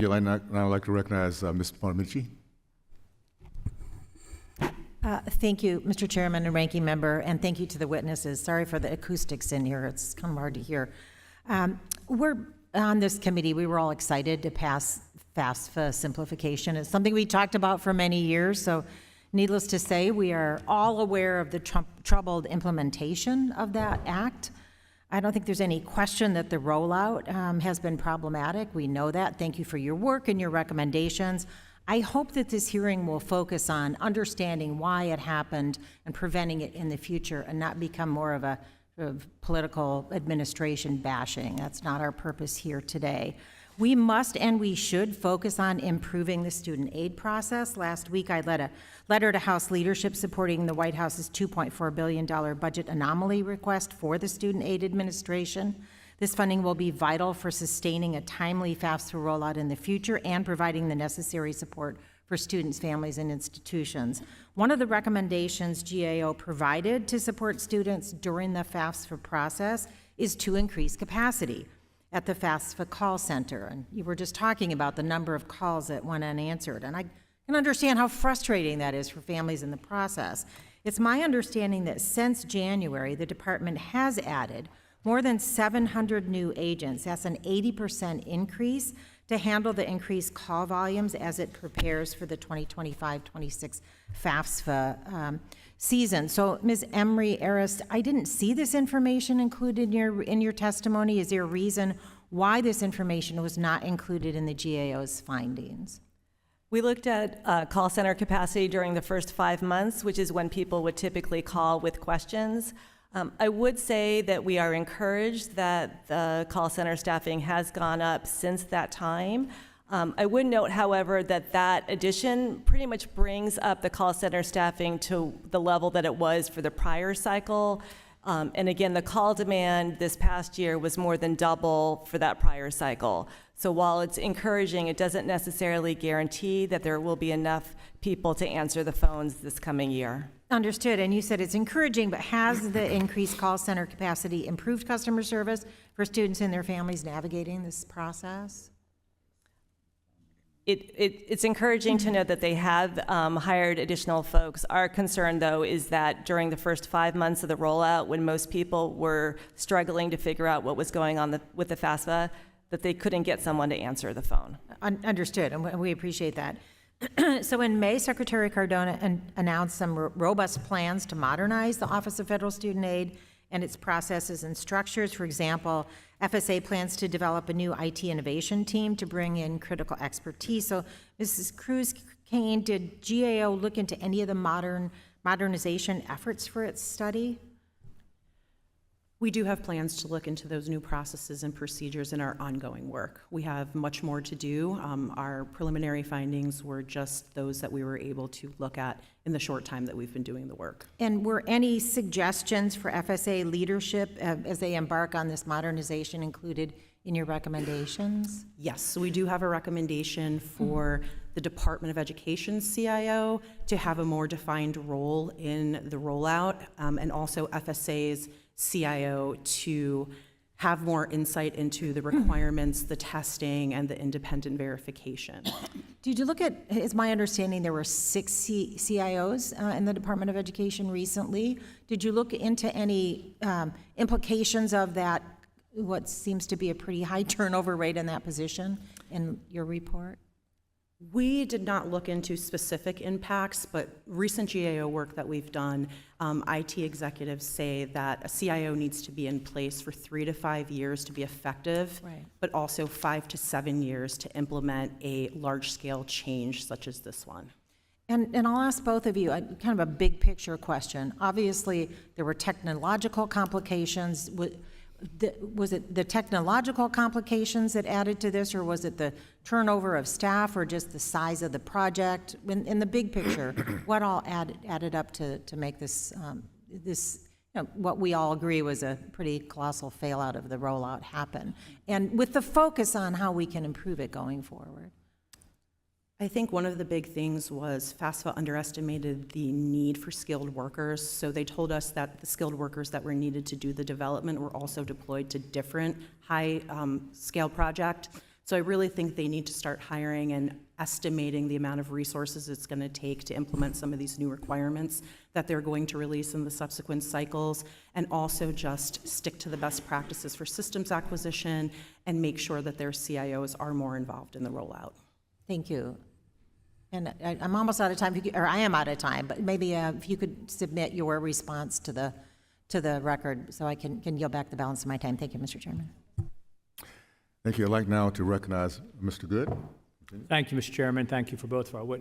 I'd now like to recognize Ms. Bonamici. Thank you, Mr. Chairman and Ranking Member, and thank you to the witnesses. Sorry for the acoustics in here. It's kind of hard to hear. We're on this committee, we were all excited to pass FAFSA simplification. It's something we talked about for many years, so needless to say, we are all aware of the troubled implementation of that act. I don't think there's any question that the rollout has been problematic. We know that. Thank you for your work and your recommendations. I hope that this hearing will focus on understanding why it happened and preventing it in the future and not become more of a political administration bashing. That's not our purpose here today. We must and we should focus on improving the student aid process. Last week, I led a letter to House leadership supporting the White House's $2.4 billion budget anomaly request for the student aid administration. This funding will be vital for sustaining a timely FAFSA rollout in the future and providing the necessary support for students, families, and institutions. One of the recommendations GAO provided to support students during the FAFSA process is to increase capacity at the FAFSA call center. And you were just talking about the number of calls that went unanswered. And I can understand how frustrating that is for families in the process. It's my understanding that since January, the department has added more than 700 new agents. That's an 80% increase to handle the increased call volumes as it prepares for the 2025-26 FAFSA season. So, Ms. Emery-Arist, I didn't see this information included in your testimony. Is there a reason why this information was not included in the GAO's findings? We looked at call center capacity during the first 5 months, which is when people would typically call with questions. I would say that we are encouraged that the call center staffing has gone up since that time. I would note, however, that that addition pretty much brings up the call center staffing to the level that it was for the prior cycle. And again, the call demand this past year was more than double for that prior cycle. So while it's encouraging, it doesn't necessarily guarantee that there will be enough people to answer the phones this coming year. Understood, and you said it's encouraging, but has the increased call center capacity improved customer service for students and their families navigating this process? It's encouraging to know that they have hired additional folks. Our concern, though, is that during the first 5 months of the rollout, when most people were struggling to figure out what was going on with the FAFSA, that they couldn't get someone to answer the phone. Understood, and we appreciate that. So in May, Secretary Cardona announced some robust plans to modernize the Office of Federal Student Aid and its processes and structures. For example, FSA plans to develop a new IT innovation team to bring in critical expertise. So Mrs. Cruz-Kane, did GAO look into any of the modernization efforts for its study? We do have plans to look into those new processes and procedures in our ongoing work. We have much more to do. Our preliminary findings were just those that we were able to look at in the short time that we've been doing the work. And were any suggestions for FSA leadership as they embark on this modernization included in your recommendations? Yes, so we do have a recommendation for the Department of Education's CIO to have a more defined role in the rollout, and also FSA's CIO to have more insight into the requirements, the testing, and the independent verification. Did you look at, it's my understanding there were 6 CIOs in the Department of Education recently. Did you look into any implications of that, what seems to be a pretty high turnover rate in that position in your report? We did not look into specific impacts, but recent GAO work that we've done, IT executives say that a CIO needs to be in place for 3 to 5 years to be effective, right, but also 5 to 7 years to implement a large-scale change such as this one. And I'll ask both of you kind of a big picture question. Obviously, there were technological complications. Was it the technological complications that added to this, or was it the turnover of staff, or just the size of the project? In the big picture, what all added up to make this, what we all agree was a pretty colossal fail out of the rollout happen? And with the focus on how we can improve it going forward. I think one of the big things was FAFSA underestimated the need for skilled workers. So they told us that the skilled workers that were needed to do the development were also deployed to different high-scale projects. So I really think they need to start hiring and estimating the amount of resources it's going to take to implement some of these new requirements that they're going to release in the subsequent cycles, and also just stick to the best practices for systems acquisition and make sure that their CIOs are more involved in the rollout. Thank you. And I'm almost out of time, or I am out of time, but maybe if you could submit your response to the record so I can yield back the balance of my time. Thank you, Mr. Chairman. Thank you. I'd like now to recognize Mr. Good. Thank you, Mr. Chairman. Thank you for both of our witnesses.